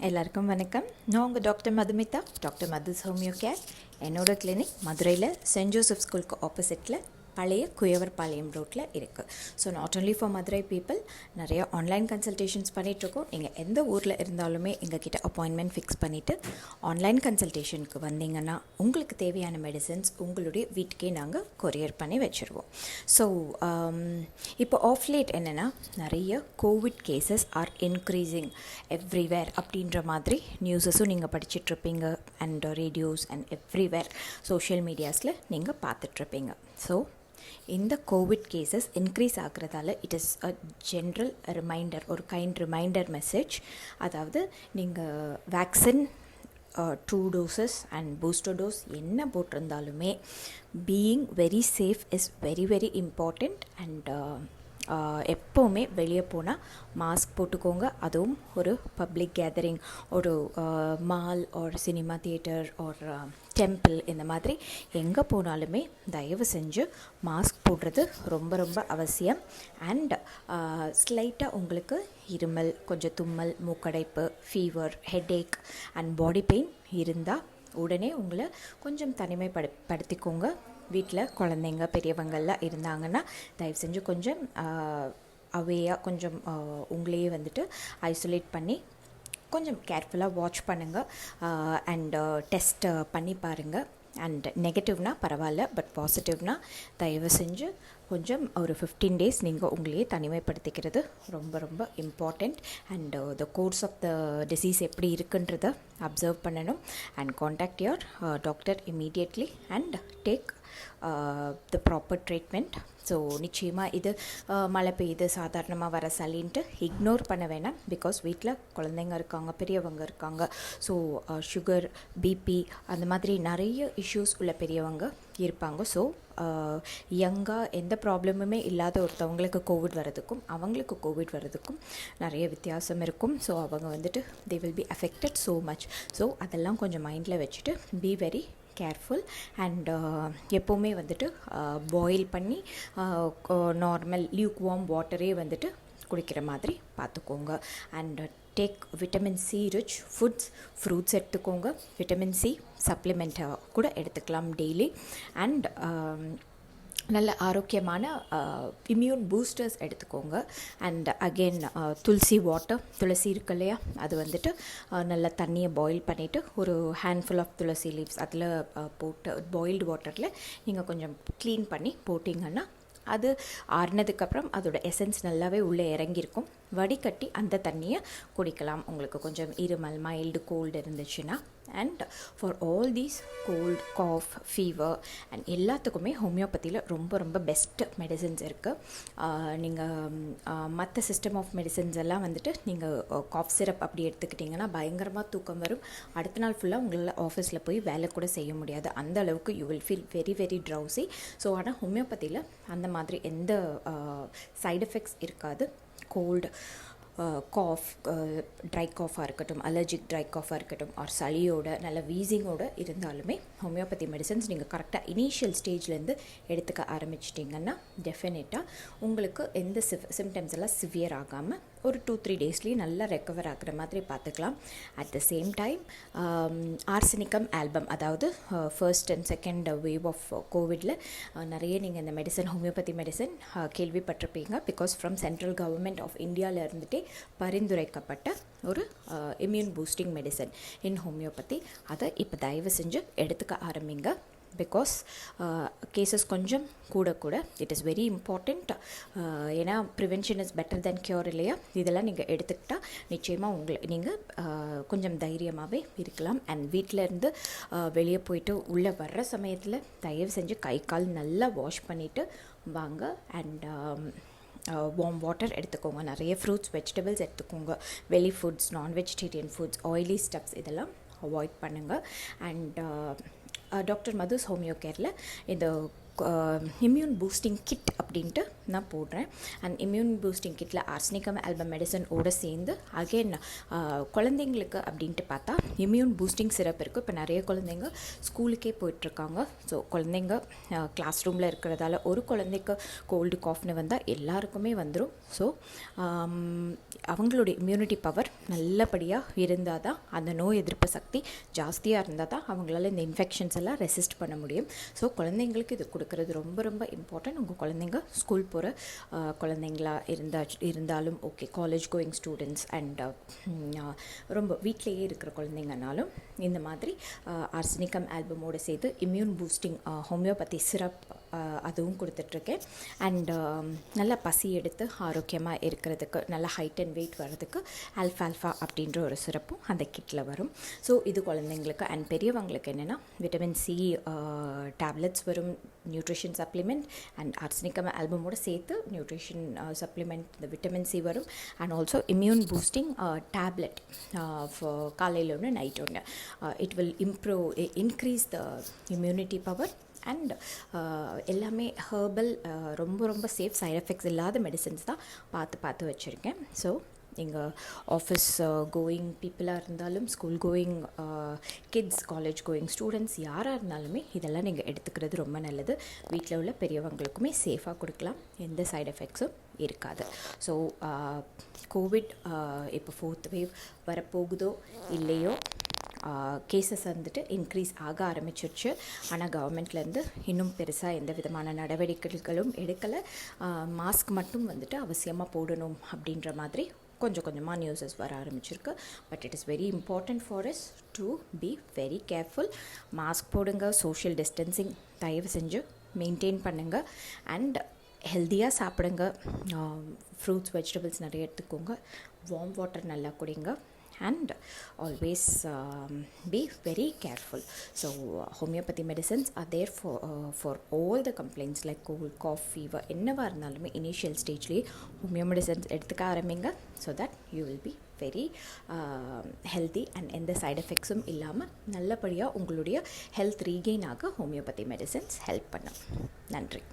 எல்லாருக்கும் வணக்கம். நான் உங்கள் doctor Madhumita, doctor Madhu's homeo care. என்னோட கிளினிக் மதுரையில் சென்ட் ஜோசப் ஸ்கூலுக்கு ஆப்போசிட்டில் பழைய குயவர்பாளையம் ரோட்டில் இருக்குது. So not only for Madurai people, நிறையா ஆன்லைன் கன்சல்டேஷன்ஸ் பண்ணிகிட்ருக்கோம். நீங்கள் எந்த ஊரில் இருந்தாலுமே எங்ககிட்ட அப்பாயின்மெண்ட் ஃபிக்ஸ் பண்ணிவிட்டு ஆன்லைன் கன்சல்டேஷனுக்கு வந்தீங்கன்னா உங்களுக்கு தேவையான மெடிசன்ஸ் உங்களுடைய வீட்டுக்கே நாங்கள் கொரியர் பண்ணி வச்சுருவோம். ஸோ இப்போ ஆஃப் லேட் என்னென்னா, நிறைய covid cases are increasing everywhere அப்படின்ற மாதிரி நியூஸஸும் நீங்கள் படிச்சிட்ருப்பீங்க. And radios and everywhere social மீடியாஸில் நீங்கள் பார்த்துட்ருப்பீங்க. ஸோ இந்த கோவிட் கேசஸ் இன்க்ரீஸ் ஆகிறதால it is a general reminder, ஒரு கைண்ட் ரிமைண்டர் மெசேஜ். அதாவது நீங்கள் vaccine 2 doses and booster dose என்ன போட்டிருந்தாலுமே being very safe is very very important. And எப்போவுமே வெளியே போனால் மாஸ்க் போட்டுக்கோங்க. அதுவும் ஒரு பப்ளிக் கேதரிங், ஒரு மால் ஒரு சினிமா தியேட்டர் ஒரு டெம்பிள், இந்த மாதிரி எங்கே போனாலுமே தயவு செஞ்சு மாஸ்க் போடுறது ரொம்ப ரொம்ப அவசியம். அண்ட் ஸ்லைட்டாக உங்களுக்கு இருமல், கொஞ்சம் தும்மல், மூக்கடைப்பு, fever, headache and body pain இருந்தால் உடனே உங்களை கொஞ்சம் தனிமைப்படுத்திக்கோங்க. வீட்டில் குழந்தைங்க பெரியவங்கள்லாம் இருந்தாங்கன்னா தயவு செஞ்சு கொஞ்சம் அவேயாக கொஞ்சம் உங்களையே வந்துட்டு ஐசோலேட் பண்ணி கொஞ்சம் கேர்ஃபுல்லாக வாட்ச் பண்ணுங்கள். அண்ட் டெஸ்ட் பண்ணி பாருங்கள். அண்ட் நெகட்டிவ்னால் பரவாயில்ல, பட் பாசிட்டிவ்னால் தயவு செஞ்சு கொஞ்சம் ஒரு 15 days நீங்கள் உங்களையே தனிமைப்படுத்திக்கிறது ரொம்ப ரொம்ப important. And the course of the disease எப்படி இருக்குன்றதை அப்சர்வ் பண்ணணும். And contact your doctor immediately and take the proper treatment. So நிச்சயமாக இது மழை பெய்யுது, சாதாரணமாக வர சளின்ட்டு இக்னோர் பண்ண வேணாம். பிகாஸ் வீட்டில் குழந்தைங்க இருக்காங்க, பெரியவங்க இருக்காங்க. ஸோ சுகர், பிபி அந்த மாதிரி நிறைய இஷ்யூஸ் உள்ள பெரியவங்க இருப்பாங்க. ஸோ யங்காக எந்த ப்ராப்ளமுமே இல்லாத ஒருத்தவங்களுக்கு கோவிட் வர்றதுக்கும் அவங்களுக்கு கோவிட் வர்றதுக்கும் நிறைய வித்தியாசம் இருக்கும். ஸோ அவங்க வந்துட்டு they will be affected so much. So அதெல்லாம் கொஞ்சம் மைண்டில் வச்சுட்டு பி வெரி கேர்ஃபுல். அண்ட் எப்போவுமே வந்துட்டு பாயில் பண்ணி நார்மல் லியூக் வார்ம் வாட்டரே வந்துட்டு குடிக்கிற மாதிரி பார்த்துக்கோங்க. And take vitamin C rich foods, fruits எடுத்துக்கோங்க. விட்டமின் சி சப்ளிமெண்ட்டாக கூட எடுத்துக்கலாம் டெய்லி. அண்ட் நல்ல ஆரோக்கியமான இம்யூன் பூஸ்டர்ஸ் எடுத்துக்கோங்க. அண்ட் அகெயின் துளசி வாட்டர், துளசி இருக்கு இல்லையா, அது வந்துட்டு நல்ல தண்ணியை பாயில் பண்ணிவிட்டு ஒரு ஹேண்ட்ஃபுல் ஆஃப் துளசி லீவ்ஸ் அதில் போட்டு பாயில்டு வாட்டரில் நீங்கள் கொஞ்சம் க்ளீன் பண்ணி போட்டிங்கன்னா அது ஆறுனதுக்கப்புறம் அதோட எசன்ஸ் நல்லாவே உள்ளே இறங்கியிருக்கும். வடிகட்டி அந்த தண்ணியை குடிக்கலாம் உங்களுக்கு கொஞ்சம் இருமல், மைல்டு கோல்டு இருந்துச்சுன்னா. And for all these cold, cough, fever and எல்லாத்துக்குமே ஹோமியோபதியில் ரொம்ப ரொம்ப பெஸ்ட் மெடிசன்ஸ் இருக்குது. நீங்கள் மற்ற சிஸ்டம் ஆஃப் மெடிசன்ஸ் எல்லாம் வந்துட்டு நீங்கள் காஃப் சிரப் அப்படி எடுத்துக்கிட்டிங்கன்னா பயங்கரமாக தூக்கம் வரும். அடுத்த நாள் ஃபுல்லாக உங்களால் ஆஃபீஸில் போய் வேலை கூட செய்ய முடியாது. அந்த அளவுக்கு you will feel very very drowsy. So ஆனால் ஹோமியோபதியில் அந்த மாதிரி எந்த சைடு எஃபெக்ட்ஸ் இருக்காது. கோல்டு, காஃப், ட்ரை காஃபாக இருக்கட்டும், அலர்ஜிக் ட்ரை காஃபாக இருக்கட்டும், ஆர் சளியோட நல்ல வீசிங்கோடு இருந்தாலுமே ஹோமியோபதி மெடிசன்ஸ் நீங்கள் கரெக்டாக இனிஷியல் ஸ்டேஜ்லேருந்து எடுத்துக்க ஆரம்பிச்சிட்டிங்கன்னா டெஃபினட்டாக உங்களுக்கு எந்த சிம்டம்ஸ் எல்லாம் சிவியர் ஆகாமல் ஒரு 2-3 daysலேயே நல்லா ரெக்கவர் ஆகிற மாதிரி பார்த்துக்கலாம். At the same time arsenicum album, அதாவது first and second wave of கோவிடில் நிறைய நீங்கள் இந்த மெடிசன், ஹோமியோபதி மெடிசன் கேள்விப்பட்டிருப்பீங்க. Because from central government of இந்தியாவில் இருந்துகிட்டே பரிந்துரைக்கப்பட்ட ஒரு immune boosting medicine in homeopathy. அதை இப்போ தயவு செஞ்சு எடுத்துக்க ஆரம்பிங்க. பிகாஸ் கேசஸ் கொஞ்சம் கூட கூட இட் இஸ் வெரி இம்பார்ட்டண்ட். ஏன்னா prevention is better then cure இல்லையா. இதெல்லாம் நீங்கள் எடுத்துக்கிட்டால் நிச்சயமாக நீங்கள் கொஞ்சம் தைரியமாகவே இருக்கலாம். அண்ட் வீட்டிலேருந்து வெளியே போயிட்டு உள்ளே வர்ற சமயத்தில் தயவு செஞ்சு கை கால் நல்லா வாஷ் பண்ணிவிட்டு வாங்க. அண்ட் வார்ம் வாட்டர் எடுத்துக்கோங்க. நிறைய ஃப்ரூட்ஸ், வெஜிடபிள்ஸ் எடுத்துக்கோங்க. வெளி foods, non vegetarian foods, oily stuffs இதெல்லாம் அவாய்ட் பண்ணுங்கள். அண்ட் டாக்டர் மதுஸ் ஹோமியோ கேரில் இந்த இம்யூன் பூஸ்டிங் கிட் அப்படின்ட்டு நான் போடுறேன். அண்ட் இம்யூன் பூஸ்டிங் கிட்டில் ஆர்சனிகம் ஆல்பம் மெடிசனோடு சேர்ந்து அகெயின் குழந்தைங்களுக்கு அப்படின்ட்டு பார்த்தா இம்யூன் பூஸ்டிங் சிரப் இருக்குது. இப்போ நிறைய குழந்தைங்க ஸ்கூலுக்கே போயிட்டுருக்காங்க. ஸோ குழந்தைங்க கிளாஸ் ரூமில் இருக்கிறதால ஒரு குழந்தைக்கு கோல்டு காஃப்னு வந்தால் எல்லாருக்குமே வந்துடும். ஸோ அவங்களுடைய இம்யூனிட்டி பவர் நல்லபடியாக இருந்தால் தான், அந்த நோய் எதிர்ப்பு சக்தி ஜாஸ்தியாக இருந்தால் தான் அவங்களால இந்த இன்ஃபெக்ஷன்ஸ் எல்லாம் ரெசிஸ்ட் பண்ண முடியும். ஸோ குழந்தைங்களுக்கு இது கொடுக்கறது ரொம்ப ரொம்ப இம்பார்ட்டன்ட். உங்கள் குழந்தைங்க ஸ்கூல் போகிற குழந்தைங்களா இருந்தாலும் okay, college going students and ரொம்ப வீட்டிலையே இருக்கிற குழந்தைங்கனாலும் இந்த மாதிரி ஆர்சனிகம் ஆல்பமோடு சேர்த்து இம்யூன் பூஸ்டிங் ஹோமியோபதி சிரப் அதுவும் கொடுத்துட்ருக்கேன். அண்ட் நல்லா பசி எடுத்து ஆரோக்கியமாக இருக்கிறதுக்கு, நல்லா ஹைட் அண்ட் வெயிட் வர்றதுக்கு ஆல்ஃபால்ஃபா அப்படின்ற ஒரு சிரப்பும் அந்த கிட்டில் வரும். ஸோ இது குழந்தைங்களுக்கு அண்ட் பெரியவங்களுக்கு என்னென்னா விட்டமின் சி டேப்லெட்ஸ் வரும், நியூட்ரிஷன் சப்ளிமெண்ட் அண்ட் ஆர்சனிகம் ஆல்பமோடு சேர்த்து நியூட்ரிஷன் சப்ளிமெண்ட் இந்த விட்டமின் சி வரும். And also immune boosting tablet காலையில் ஒன்று நைட் ஒன்று. It will increase the immunity power and எல்லாமே ஹெர்பல், ரொம்ப ரொம்ப சேஃப், சைட் எஃபெக்ட்ஸ் இல்லாத மெடிசன்ஸ் தான் பார்த்து வச்சுருக்கேன். ஸோ எங்கள் ஆஃபீஸ் கோயிங் பீப்புளாக இருந்தாலும், school going kids, college going students யாராக இருந்தாலுமே இதெல்லாம் நீங்கள் எடுத்துக்கிறது ரொம்ப நல்லது. வீட்டில் உள்ள பெரியவங்களுக்குமே சேஃபாக கொடுக்கலாம், எந்த சைட் எஃபெக்ட்ஸும் இருக்காது. ஸோ கோவிட் இப்போ 4th வேவ் வரப்போகுதோ இல்லையோ, கேசஸ் வந்துட்டு இன்க்ரீஸ் ஆக ஆரம்பிச்சிருச்சு. ஆனால் கவர்மெண்ட்லேருந்து இன்னும் பெருசாக எந்த விதமான நடவடிக்கைகளும் எடுக்கலை. மாஸ்க் மட்டும் வந்துட்டு அவசியமாக போடணும் அப்படின்ற மாதிரி கொஞ்சம் கொஞ்சமாக நியூஸஸ் வர ஆரம்பிச்சிருக்கு. But it is very important for us to be very careful. Mask போடுங்க, சோஷியல் டிஸ்டன்சிங் தயவு செஞ்சு மெயின்டைன் பண்ணுங்கள். அண்ட் ஹெல்த்தியாக சாப்பிடுங்க, ஃப்ரூட்ஸ் வெஜிடபிள்ஸ் நிறைய எடுத்துக்கோங்க, வார்ம் வாட்டர் நல்லா குடிங்க. And always be very careful. So homeopathy medicines are there for all the complaints like cold, cough, fever, என்னவா இருந்தாலுமே initial stageலேயே ஹோமியோ மெடிசன்ஸ் எடுத்துக்க ஆரம்பிங்க. So that you will be very healthy and எந்த side எஃபெக்ட்ஸும் இல்லாமல் நல்லபடியாக உங்களுடைய ஹெல்த் ரீகெயின் ஆக homeopathy medicines help பண்ணும். நன்றி.